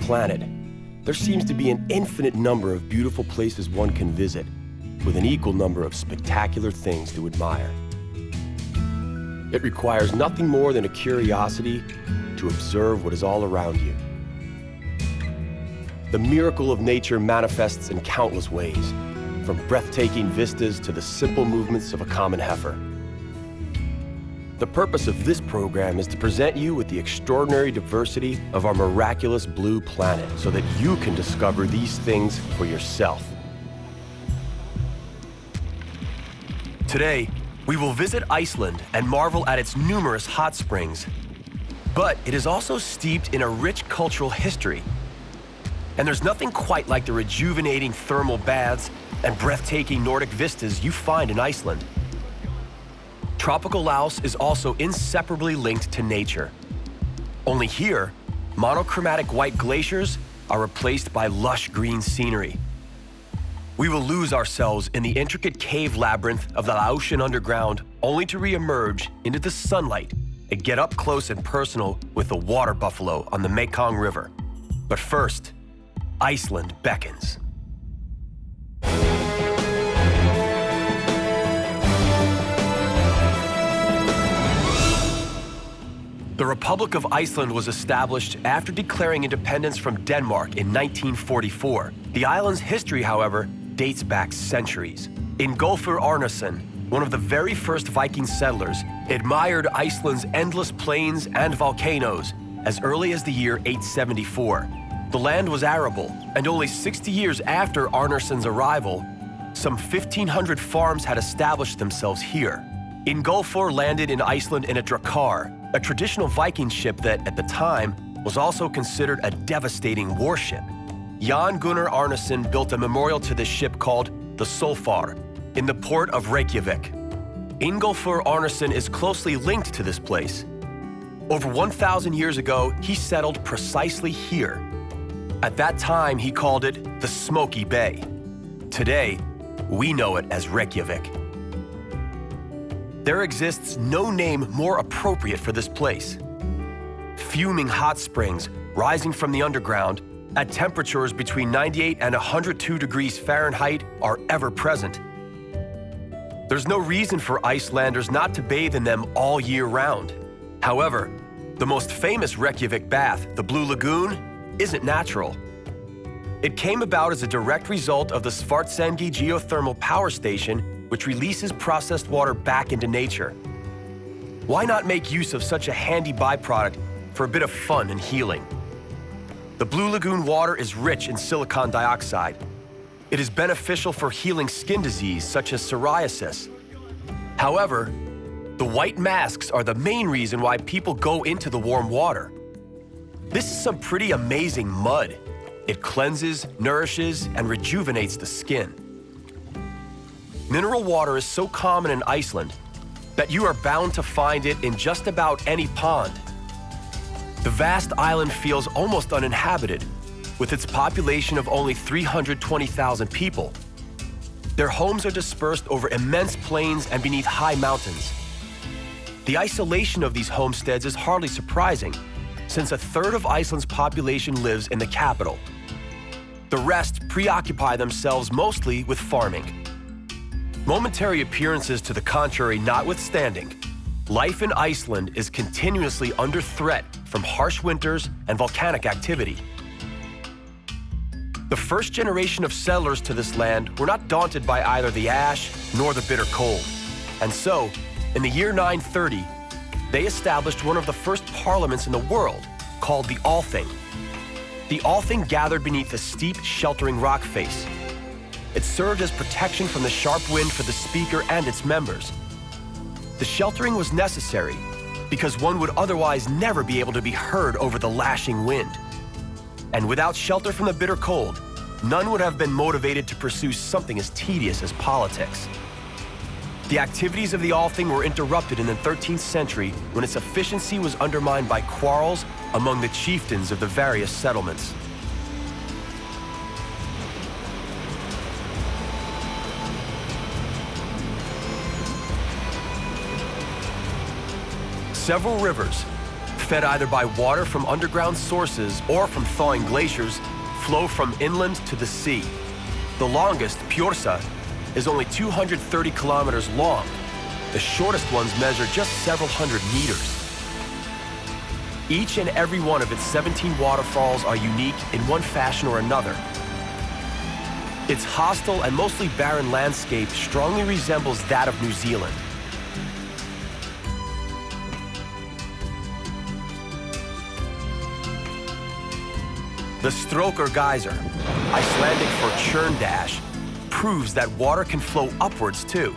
planet, there seems to be an infinite number of beautiful places one can visit, with an equal number of spectacular things to admire. It requires nothing more than a curiosity to observe what is all around you. The miracle of nature manifests in countless ways, from breathtaking vistas to the simple movements of a common heifer. The purpose of this program is to present you with the extraordinary diversity of our miraculous blue planet so that you can discover these things for yourself. Today, we will visit Iceland and marvel at its numerous hot springs. But it is also steeped in a rich cultural history. And there's nothing quite like the rejuvenating thermal baths and breathtaking Nordic vistas you find in Iceland. Tropical Laos is also inseparably linked to nature. Only here, monochromatic white glaciers are replaced by lush green scenery. We will lose ourselves in the intricate cave labyrinth of the Laotian underground, only to re-emerge into the sunlight and get up close and personal with the water buffalo on the Mekong River. But first, Iceland beckons. The Republic of Iceland was established after declaring independence from Denmark in 1944. The island's history, however, dates back centuries. Ingólfur Arnarson, one of the very first Viking settlers, admired Iceland's endless plains and volcanoes as early as the year 874. The land was arable, and only 60 years after Arnarson's arrival, some 1,500 farms had established themselves here. Ingólfur landed in Iceland in a Strokkur, a traditional Viking ship that, at the time, was also considered a devastating warship. Jan Gunnar Arnason built a memorial to this ship called the Solfar in the port of Reykjavik. Ingólfur Arnason is closely linked to this place. Over 1,000 years ago, he settled precisely here. At that time, he called it the Smoky Bay. Today, we know it as Reykjavik. There exists no name more appropriate for this place. Fuming hot springs rising from the underground at temperatures between 98 and 102 degrees Fahrenheit are ever present. There's no reason for Icelanders not to bathe in them all year round. However, the most famous Reykjavik bath, the Blue Lagoon, isn't natural. It came about as a direct result of the Svartsengi geothermal power station, which releases processed water back into nature. Why not make use of such a handy byproduct for a bit of fun and healing? The Blue Lagoon water is rich in silicon dioxide. It is beneficial for healing skin disease such as psoriasis. However, the white masks are the main reason why people go into the warm water. This is some pretty amazing mud. It cleanses, nourishes, and rejuvenates the skin. Mineral water is so common in Iceland that you are bound to find it in just about any pond. The vast island feels almost uninhabited, with its population of only 320,000 people. Their homes are dispersed over immense plains and beneath high mountains. The isolation of these homesteads is hardly surprising, since a third of Iceland's population lives in the capital. The rest preoccupy themselves mostly with farming. Momentary appearances to the contrary notwithstanding, life in Iceland is continuously under threat from harsh winters and volcanic activity. The first generation of settlers to this land were not daunted by either the ash nor the bitter cold. And so, in the year 930, they established one of the first parliaments in the world, called the Allthing. The Allthing gathered beneath a steep, sheltering rock face. It served as protection from the sharp wind for the speaker and its members. The sheltering was necessary because one would otherwise never be able to be heard over the lashing wind. And without shelter from the bitter cold, none would have been motivated to pursue something as tedious as politics. The activities of the Allthing were interrupted in the 13th century when its efficiency was undermined by quarrels among the chieftains of the various settlements. Several rivers, fed either by water from underground sources or from thawing glaciers, flow from inland to the sea. The longest, Pjorsa, is only 230 kilometers long. The shortest ones measure just several hundred meters. Each and every one of its 17 waterfalls are unique in one fashion or another. Its hostile and mostly barren landscape strongly resembles that of New Zealand. The Strokkur Geyser, Icelandic for churn dash, proves that water can flow upwards too.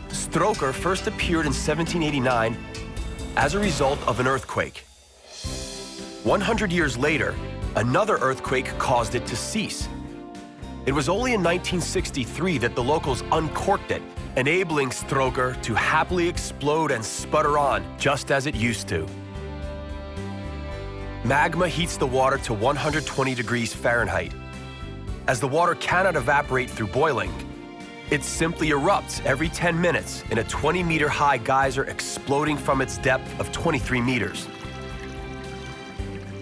Strokkur first appeared in 1789 as a result of an earthquake. 100 years later, another earthquake caused it to cease. It was only in 1963 that the locals uncorked it, enabling Strokkur to happily explode and sputter on, just as it used to. Magma heats the water to 120 degrees Fahrenheit. As the water cannot evaporate through boiling, it simply erupts every 10 minutes in a 20-meter-high geyser exploding from its depth of 23 meters.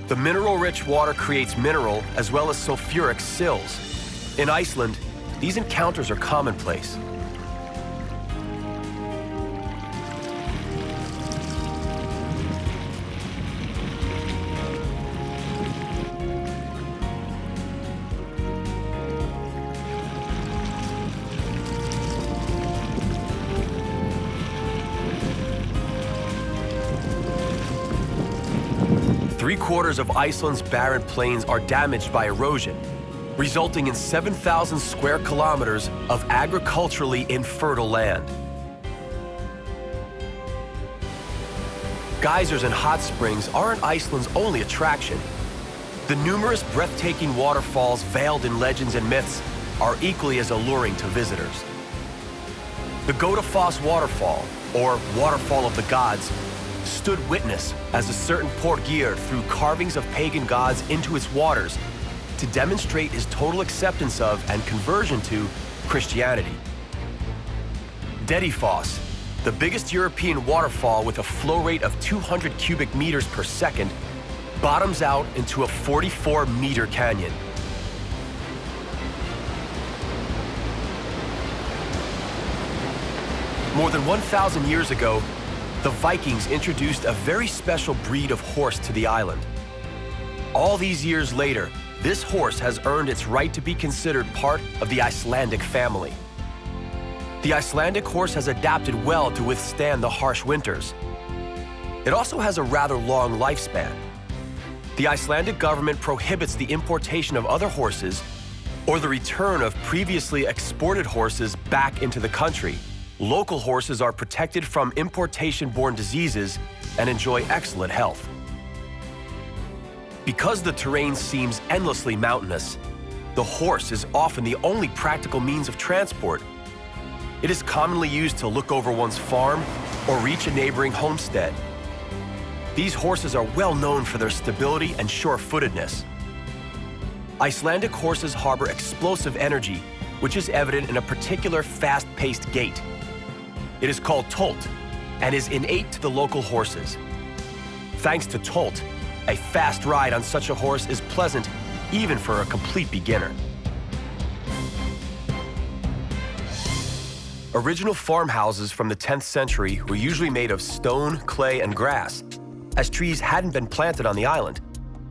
The mineral-rich water creates mineral as well as sulfuric sills. In Iceland, these encounters are commonplace. Three-quarters of Iceland's barren plains are damaged by erosion, resulting in 7,000 square kilometers of agriculturally infertile land. Geysers and hot springs aren't Iceland's only attraction. The numerous breathtaking waterfalls veiled in legends and myths are equally as alluring to visitors. The Godafoss waterfall, or Waterfall of the Gods, stood witness as a certain Porgir threw carvings of pagan gods into its waters to demonstrate his total acceptance of and conversion to Christianity. Dedifoss, the biggest European waterfall with a flow rate of 200 cubic meters per second, bottoms out into a 44-meter canyon. More than 1,000 years ago, the Vikings introduced a very special breed of horse to the island. All these years later, this horse has earned its right to be considered part of the Icelandic family. The Icelandic horse has adapted well to withstand the harsh winters. It also has a rather long lifespan. The Icelandic government prohibits the importation of other horses or the return of previously exported horses back into the country. Local horses are protected from importation-borne diseases and enjoy excellent health. Because the terrain seems endlessly mountainous, the horse is often the only practical means of transport. It is commonly used to look over one's farm or reach a neighboring homestead. These horses are well known for their stability and sure-footedness. Icelandic horses harbor explosive energy, which is evident in a particular fast-paced gait. It is called tölt and is innate to the local horses. Thanks to tölt, a fast ride on such a horse is pleasant even for a complete beginner. Original farmhouses from the 10th century were usually made of stone, clay, and grass, as trees hadn't been planted on the island,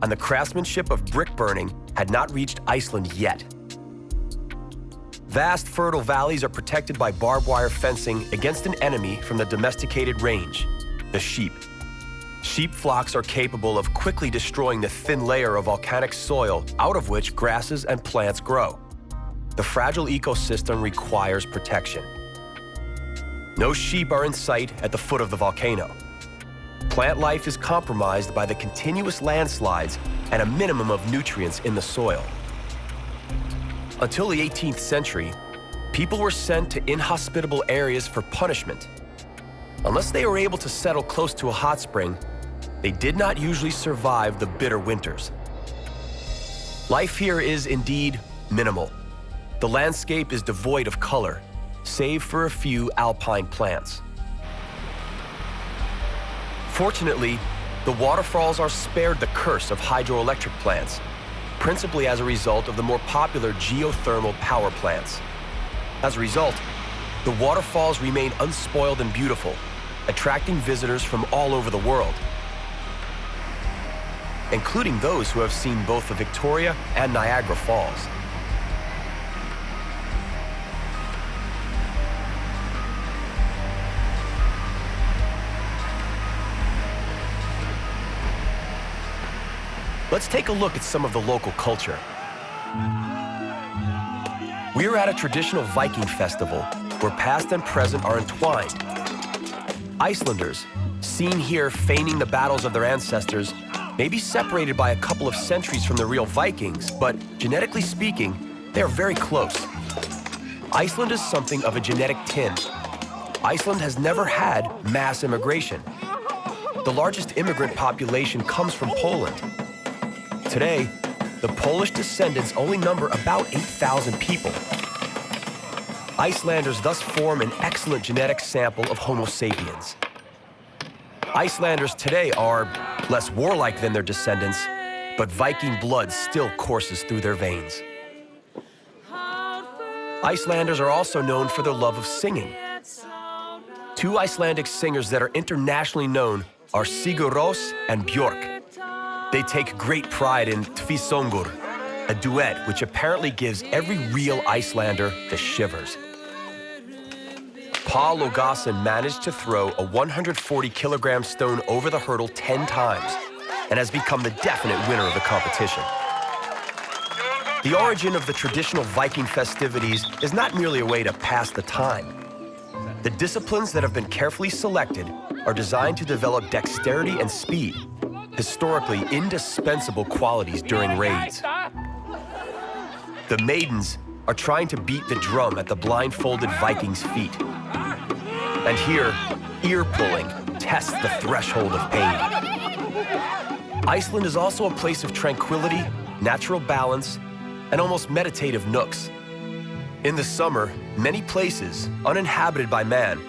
and the craftsmanship of brick burning had not reached Iceland yet. Vast fertile valleys are protected by barbed wire fencing against an enemy from the domesticated range, the sheep. Sheep flocks are capable of quickly destroying the thin layer of volcanic soil out of which grasses and plants grow. The fragile ecosystem requires protection. No sheep are in sight at the foot of the volcano. Plant life is compromised by the continuous landslides and a minimum of nutrients in the soil. Until the 18th century, people were sent to inhospitable areas for punishment. Unless they were able to settle close to a hot spring, they did not usually survive the bitter winters. Life here is indeed minimal. The landscape is devoid of color, save for a few alpine plants. Fortunately, The waterfalls are spared the curse of hydroelectric plants, principally as a result of the more popular geothermal power plants. As a result, the waterfalls remain unspoiled and beautiful, attracting visitors from all over the world, including those who have seen both the Victoria and Niagara Falls. Let's take a look at some of the local culture. We're at a traditional Viking festival where past and present are entwined. Icelanders, seen here feigning the battles of their ancestors, may be separated by a couple of centuries from the real Vikings, but genetically speaking, they are very close. Iceland is something of a genetic tin. Iceland has never had mass immigration. The largest immigrant population comes from Poland. Today, the Polish descendants only number about 8,000 people. Icelanders thus form an excellent genetic sample of Homo sapiens. Icelanders today are less warlike than their descendants, but Viking blood still courses through their veins. Icelanders are also known for their love of singing. Two Icelandic singers that are internationally known are Sigur Rós and Björk. They take great pride in Tvísöngur, a duet which apparently gives every real Icelander the shivers. Paul Logason managed to throw a 140-kilogram stone over the hurdle 10 times and has become the definite winner of the competition. The origin of the traditional Viking festivities is not merely a way to pass the time. The disciplines that have been carefully selected are designed to develop dexterity and speed, historically indispensable qualities during raids. The maidens are trying to beat the drum at the blindfolded Vikings' feet. And here, ear-pulling tests the threshold of pain. Iceland is also a place of tranquility, natural balance, and almost meditative nooks. In the summer, many places, uninhabited by man,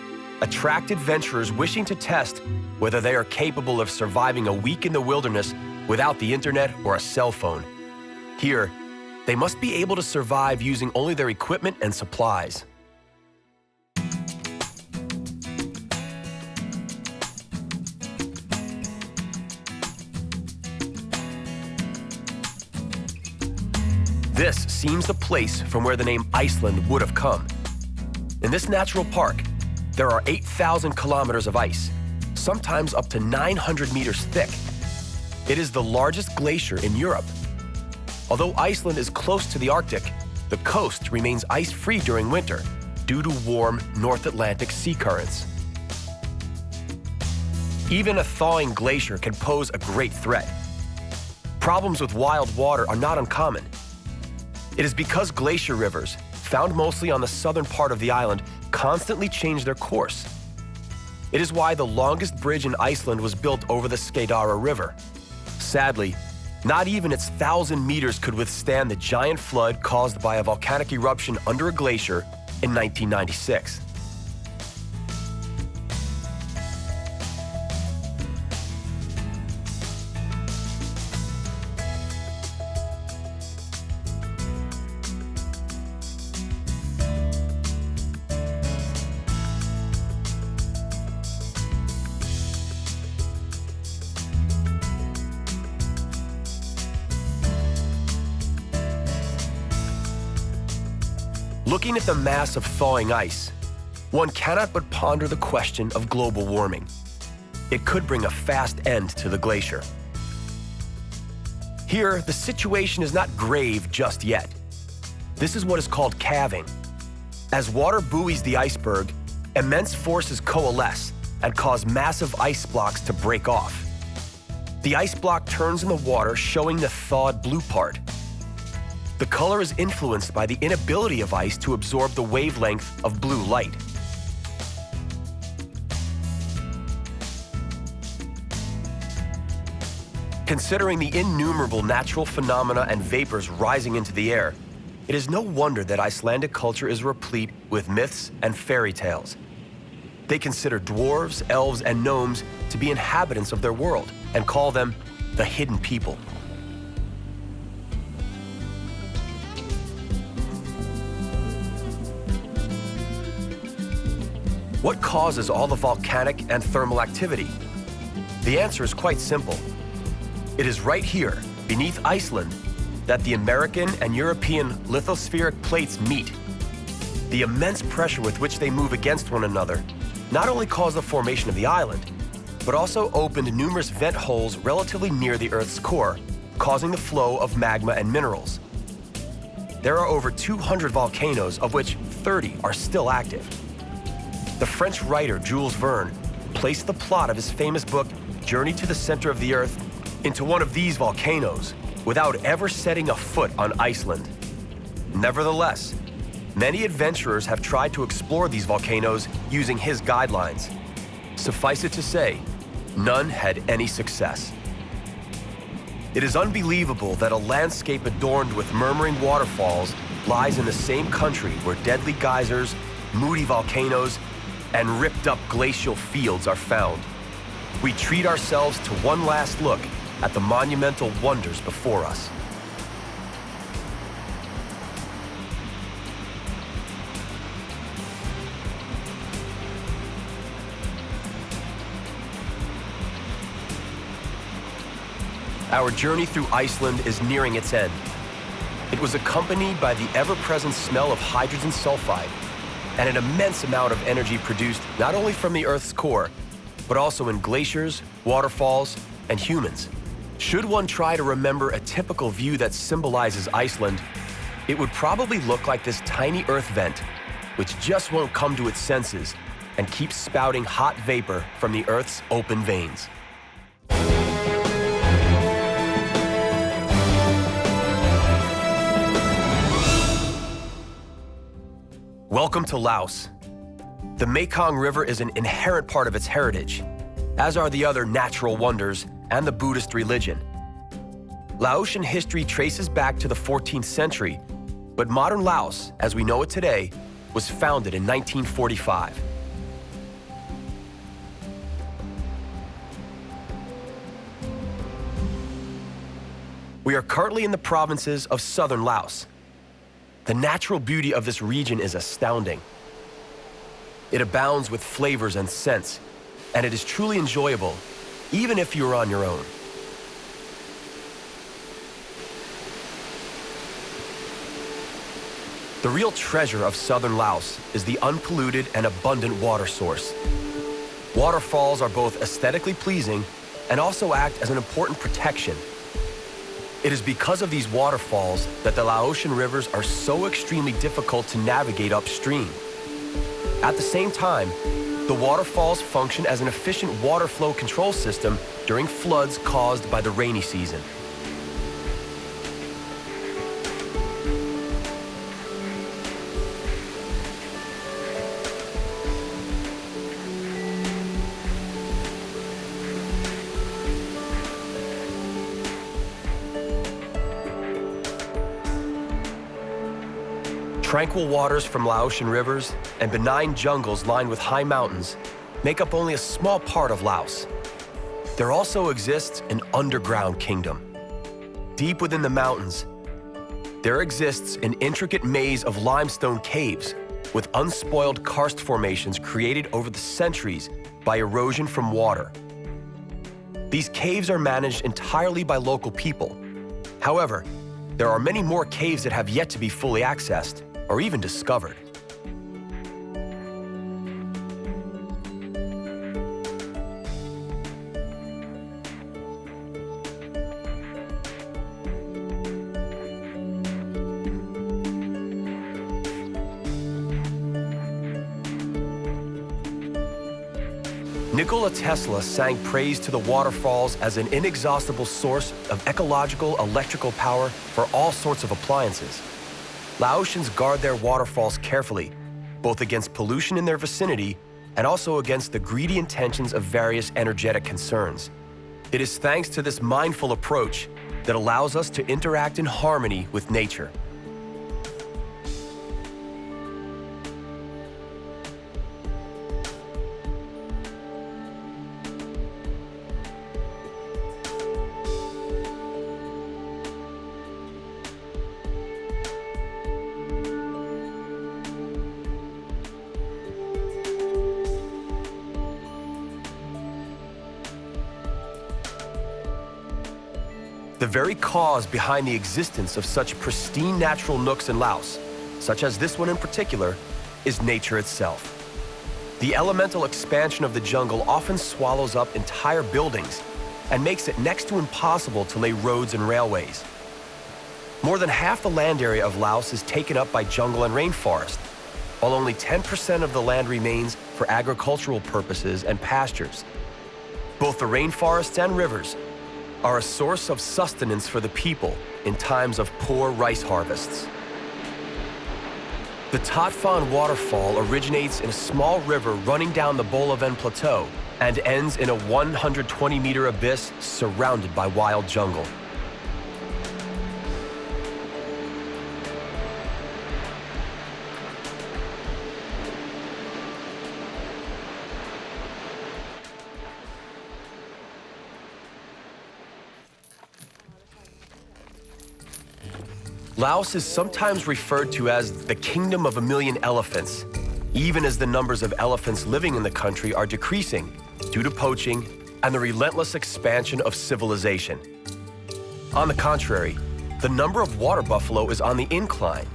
attract adventurers wishing to test whether they are capable of surviving a week in the wilderness without the internet or a cell phone. Here, they must be able to survive using only their equipment and supplies. This seems the place from where the name Iceland would have come. In this natural park, there are 8,000 kilometers of ice, sometimes up to 900 meters thick. It is the largest glacier in Europe. Although Iceland is close to the Arctic, the coast remains ice-free during winter due to warm North Atlantic sea currents. Even a thawing glacier can pose a great threat. Problems with wild water are not uncommon. It is because glacier rivers, found mostly on the southern part of the island, constantly change their course. It is why the longest bridge in Iceland was built over the Skeiðará River. Sadly, not even its 1,000 meters could withstand the giant flood caused by a volcanic eruption under a glacier in 1996. Looking at the mass of thawing ice, one cannot but ponder the question of global warming. It could bring a fast end to the glacier. Here, the situation is not grave just yet. This is what is called calving. As water buoys the iceberg, immense forces coalesce and cause massive ice blocks to break off. The ice block turns in the water, showing the thawed blue part. The color is influenced by the inability of ice to absorb the wavelength of blue light. Considering the innumerable natural phenomena and vapors rising into the air, it is no wonder that Icelandic culture is replete with myths and fairy tales. They consider dwarves, elves, and gnomes to be inhabitants of their world and call them the hidden people. What causes all the volcanic and thermal activity? The answer is quite simple. It is right here, beneath Iceland, that the American and European lithospheric plates meet. The immense pressure with which they move against one another not only caused the formation of the island, but also opened numerous vent holes relatively near the Earth's core, causing the flow of magma and minerals. There are over 200 volcanoes, of which 30 are still active. The French writer Jules Verne placed the plot of his famous book, Journey to the Center of the Earth, into one of these volcanoes without ever setting a foot on Iceland. Nevertheless, many adventurers have tried to explore these volcanoes using his guidelines. Suffice it to say, none had any success. It is unbelievable that a landscape adorned with murmuring waterfalls lies in the same country where deadly geysers, moody volcanoes, and ripped-up glacial fields are found. We treat ourselves to one last look at the monumental wonders before us. Our journey through Iceland is nearing its end. It was accompanied by the ever-present smell of hydrogen sulfide and an immense amount of energy produced not only from the Earth's core, but also in glaciers, waterfalls, and humans. Should one try to remember a typical view that symbolizes Iceland, it would probably look like this tiny Earth vent, which just won't come to its senses and keeps spouting hot vapor from the Earth's open veins. Welcome to Laos. The Mekong River is an inherent part of its heritage, as are the other natural wonders and the Buddhist religion. Laotian history traces back to the 14th century, but modern Laos, as we know it today, was founded in 1945. We are currently in the provinces of southern Laos. The natural beauty of this region is astounding. It abounds with flavors and scents, and it is truly enjoyable, even if you are on your own. The real treasure of southern Laos is the unpolluted and abundant water source. Waterfalls are both aesthetically pleasing and also act as an important protection. It is because of these waterfalls that the Laotian rivers are so extremely difficult to navigate upstream. At the same time, the waterfalls function as an efficient water flow control system during floods caused by the rainy season. Tranquil waters from Laotian rivers and benign jungles lined with high mountains make up only a small part of Laos. There also exists an underground kingdom. Deep within the mountains, there exists an intricate maze of limestone caves with unspoiled karst formations created over the centuries by erosion from water. These caves are managed entirely by local people. However, there are many more caves that have yet to be fully accessed or even discovered. Nikola Tesla sang praise to the waterfalls as an inexhaustible source of ecological electrical power for all sorts of appliances. Laotians guard their waterfalls carefully, both against pollution in their vicinity and also against the greedy intentions of various energetic concerns. It is thanks to this mindful approach that allows us to interact in harmony with nature. The very cause behind the existence of such pristine natural nooks in Laos, such as this one in particular, is nature itself. The elemental expansion of the jungle often swallows up entire buildings and makes it next to impossible to lay roads and railways. More than half the land area of Laos is taken up by jungle and rainforest, while only 10% of the land remains for agricultural purposes and pastures. Both the rainforests and rivers are a source of sustenance for the people in times of poor rice harvests. The Tot Phan waterfall originates in a small river running down the Bolaven Plateau and ends in a 120-meter abyss surrounded by wild jungle. Laos is sometimes referred to as the Kingdom of a Million Elephants, even as the numbers of elephants living in the country are decreasing due to poaching and the relentless expansion of civilization. On the contrary, the number of water buffalo is on the incline.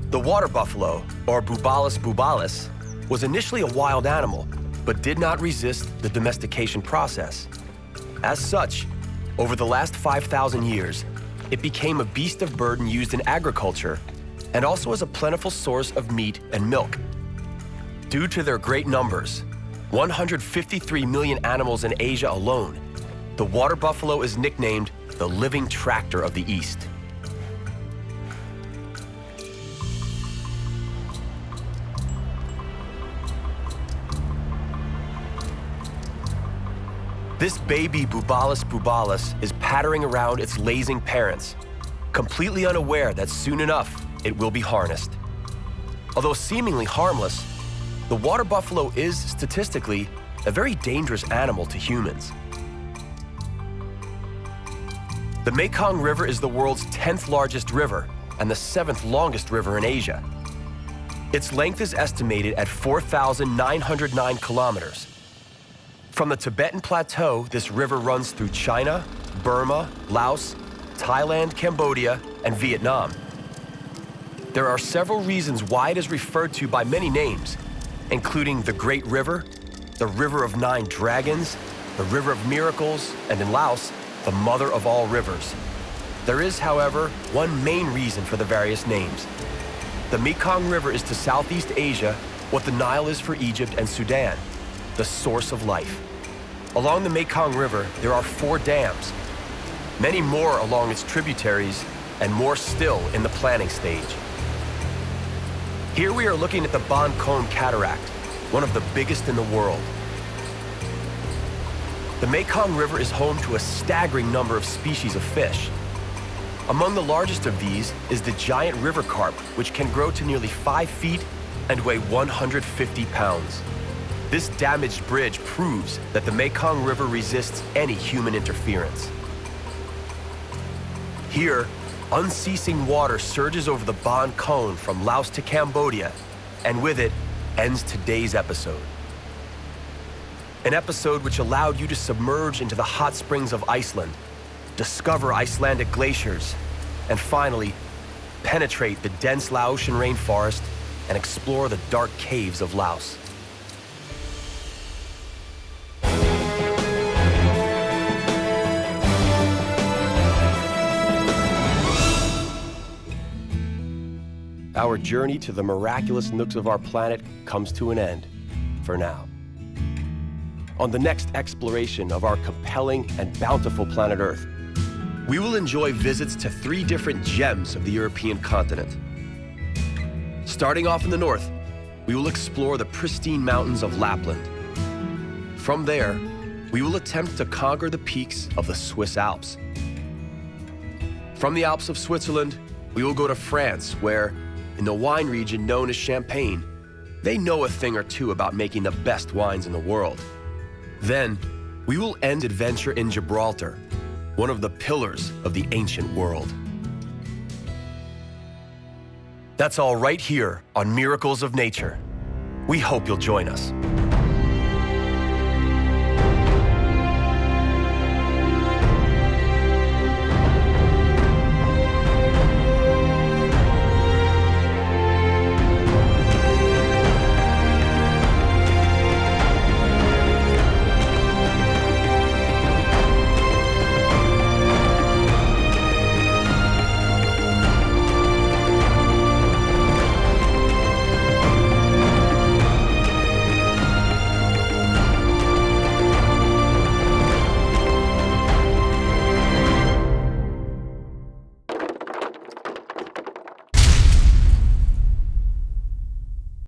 The water buffalo, or Bubalus bubalus, was initially a wild animal, but did not resist the domestication process. As such, over the last 5,000 years, it became a beast of burden used in agriculture and also as a plentiful source of meat and milk. Due to their great numbers, 153 million animals in Asia alone, the water buffalo is nicknamed the living tractor of the East. This baby Bubalus bubalus is pattering around its lazing parents, completely unaware that soon enough it will be harnessed. Although seemingly harmless, the water buffalo is statistically a very dangerous animal to humans. The Mekong River is the world's 10th largest river and the 7th longest river in Asia. Its length is estimated at 4,909 kilometers. From the Tibetan Plateau, this river runs through China, Burma, Laos, Thailand, Cambodia, and Vietnam. There are several reasons why it is referred to by many names, including the Great River, the River of Nine Dragons, the River of Miracles, and in Laos, the Mother of all rivers. There is, however, one main reason for the various names. The Mekong River is to Southeast Asia what the Nile is for Egypt and Sudan, the source of life. Along the Mekong River, there are 4 dams, many more along its tributaries, and more still in the planning stage. Here we are looking at the Ban Kon Cataract, one of the biggest in the world. The Mekong River is home to a staggering number of species of fish. Among the largest of these is the giant river carp, which can grow to nearly 5 feet and weigh 150 pounds. This damaged bridge proves that the Mekong River resists any human interference. Here, unceasing water surges over the Ban Kon from Laos to Cambodia, and with it ends today's episode. An episode which allowed you to submerge into the hot springs of Iceland, discover Icelandic glaciers, and finally, penetrate the dense Laotian rainforest and explore the dark caves of Laos. Our journey to the miraculous nooks of our planet comes to an end, for now. On the next exploration of our compelling and bountiful planet Earth, we will enjoy visits to 3 different gems of the European continent. Starting off in the north, we will explore the pristine mountains of Lapland. From there, we will attempt to conquer the peaks of the Swiss Alps. From the Alps of Switzerland, we will go to France, where, in the wine region known as Champagne, they know a thing or two about making the best wines in the world. Then, we will end adventure in Gibraltar, one of the pillars of the ancient world. That's all right here on Miracles of Nature. We hope you'll join us.